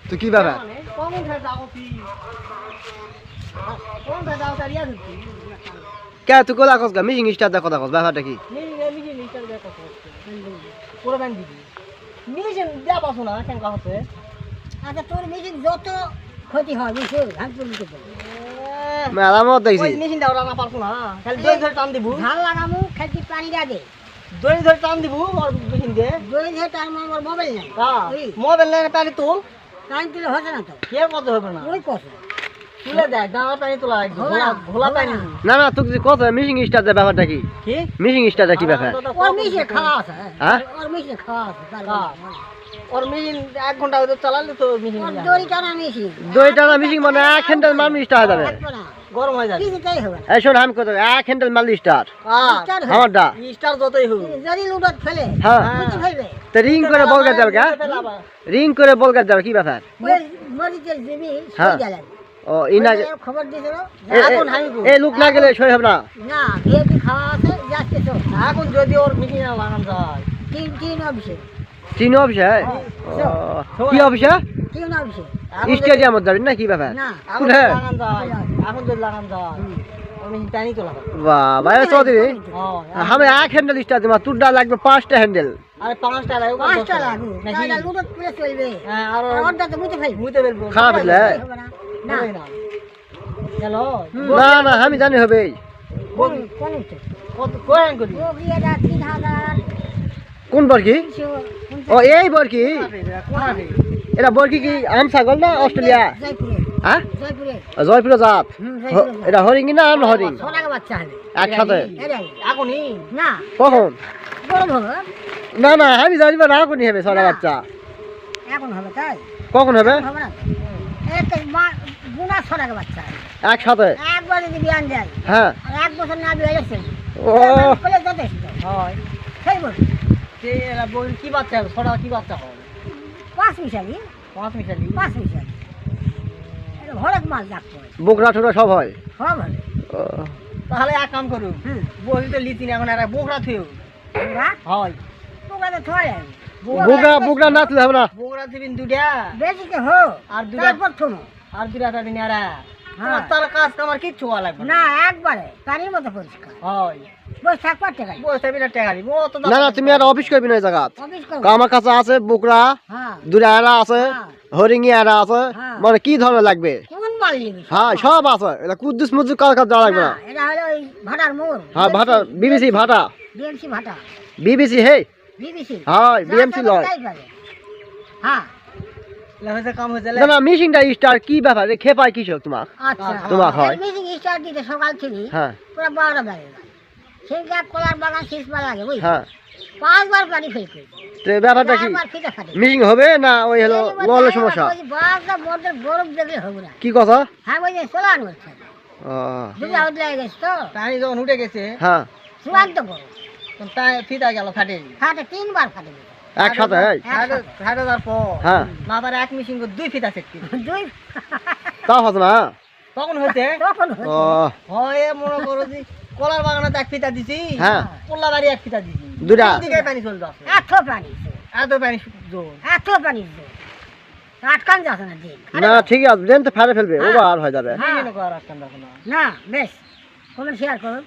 তো কি ব্যাপার কে তুই কোলা কস গা মিশিং স্টার দা কথা কস ব্যাপারটা কি আচ্ছা তোর মেশিন যত ক্ষতি হয় বুঝছো মেলামত দেখছি মেশিন দাও রান্না পারবো না খালি দই ধরে টান দিব ধান লাগামু খেলতে পানি দে দই ধরে টান দিব আর মেশিন দিয়ে দই ধরে টান আমার মোবাইল নাই মোবাইল নিয়ে পানি তুল টাইম তুলে হচ্ছে না তো কে কত হবে না ওই কত তুলে দেয় ডাঙা পানি তোলা ঘোলা পানি না না তুই যে কত মিশিং স্টার দা ব্যাপারটা কি কি মিশিং স্টার দা কি ব্যাপার ওর মেশিনে খাওয়া আছে হ্যাঁ ওর মেশিনে খাওয়া আছে ওর মেশিন 1 ঘন্টা হয়তো চালালে তো মেশিন ওর দড়ি টানা মেশিন দুই টানা মিশিং মানে এক হ্যান্ডেল মাল স্টার হয়ে যাবে গরম হয়ে যাবে কিছুতেই হবে এই শোন আমি কত এক হ্যান্ডেল মাল স্টার স্টার আমারটা স্টার যতই হোক যদি লুডত ফেলে হ্যাঁ বুঝতে ফেলবে তো রিং করে বলগার যাবে কা রিং করে বলগার যাবে কি ব্যাপার ওই মরিচের জিবি হ্যাঁ। সই গেলেন ও ইনা খবর দিয়েছিল এই লোক না গেলে সই হবে না না ভিআইপি খাওয়া আছে যাচ্ছে তো এখন যদি ওর মেশিন লাগান যায় তিন অফিসে চিনি অফিসে কি অফিসে তিন অফিসে স্টেডিয়ামত যাবি না কি ব্যাপার এখন কোথায়? যদি লাগান যায় এখন যদি লাগান যায় ওর মেশিন টানি তোলা হবে বাহ চৌধুরী হ্যাঁ আমি এক হ্যান্ডেল স্টার দিমা তোরটা লাগবে 5টা হ্যান্ডেল আরে 5টা লাগবে 5টা লাগবে তাহলে লুডত ফেলে চলবে হ্যাঁ আর ওরটা তো মুতে ফেলবে মুইতে ফেলবো খারাপ হইলে হবে না না হবে না চলো না না আমি জানি হবে কোন কোন উঠে কত কোয়েন করি ও বিয়েটা 3000 কোন বরকি ও এই বরকি এটা বরকি কি আম ছাগল না অস্ট্রেলিয়া জয়পুরে হ্যাঁ জয়পুরে জয়পুর জাত এটা হরিং না আম হরিং সোনাকে বাচ্চা হবে একসাথে এটাই এখনই না কখন গরম হবে না না আমি জানিব না কোনি হবে ছড়া বাচ্চা এখন হবে তাই কখন হবে হবে না একটা মা গুনা সোনাকে বাচ্চা হবে একসাথে একবার যদি বিয়ান যায় হ্যাঁ আর এক বছর না বিয়ে গেছে ও বলে যথেষ্ট হয় সেই বল তে এরা বল কি বাচ্চা হবে ছড়া কি বাচ্চা হবে 5 মিশালি 5 মিশালি 5 মিশালি এটা হরেক মাল রাখতে হয় বোকরা ঠোকরা সব হয় হবে ও, তাহলে এক কাম করু হুম বই তো লিতি না এখন আর বোকরা থুও তোরা হয় তোকে থয় বোকরা বোকরা না তুলে হবে না বোকরা দিবিন দুটা বেশি কে হো আর দুটা তারপর থমো আর দুটা দিন আর হ্যাঁ। তার কাজ কামার কিচ্ছু হওয়া লাগবে না একবারে পানির মতো পরিষ্কার হয় বস থাকবার টাকা বসে বিনা টাকা দিব ও তো না না তুমি আর অফিস করবি না এই জায়গা অফিস করো আমার কাছে আছে বোকরা হ্যাঁ দুটা এরা আছে হ্যাঁ। হরিঙ্গি এরা আছে হ্যাঁ। মানে কি ধরনের লাগবে কোন মাল নিবি হ্যাঁ সব আছে এটা কুদ্দুস মুদ্দুস কার কাছে যাওয়া লাগবে না এটা হলো ওই ভাটার মোড় হ্যাঁ ভাটা বিবিসি ভাটা বিএমসি ভাটা বিবিসি হে বিবিসি হ্যাঁ বিএমসি লয় হ্যাঁ হয়েছে কাম হয়েছে না না মিশিংটা স্টার কি ব্যাপার খেপায় কি সব তোমার আচ্ছা তোমার হয় মিটিং স্টার্ট দিতে সকাল থেকে হ্যাঁ পুরো 12টা বাজে সেই গাছ কলার বাগান শেষবার লাগে বুঝলি হ্যাঁ 5বার পানি ফেলছে তো ব্যাপারটা কি একবার ফিটা ফাটে মিশিং হবে না ওই হলো ললের সমস্যা বাঘটা বড়দের গরম দেখলে হবে না কি কথা হ্যাঁ ওই যে সোলার হচ্ছে ও, দুটো আউট লেগে গেছে তো পানি যখন উঠে গেছে হ্যাঁ চূড়ান্ত গরম তখন তাই ফিতা গেল ফাটে ফাটে 3বার ফাটে একসাথে এই? ফাটে যাওয়ার পর হ্যাঁ না তার এক মেশিন করে 2 ফিতা সেট দুই তাও হতো না তখন হয়েছে তখন ও হয় মনে করো যে কলার বাগানে এক ফিতা দিছি হ্যাঁ পোল্লা বাড়ি এক ফিতা দিছি দুটা দিকে পানি চলতে আছে এত পানি এত পানি জোর এত পানি আটকান যাচ্ছে না দিন না ঠিক আছে দেন তো ফেলে ফেলবে ওভার হয়ে যাবে মেশিনে করার রাখতাম না না বেশ কোনো শেয়ার করুন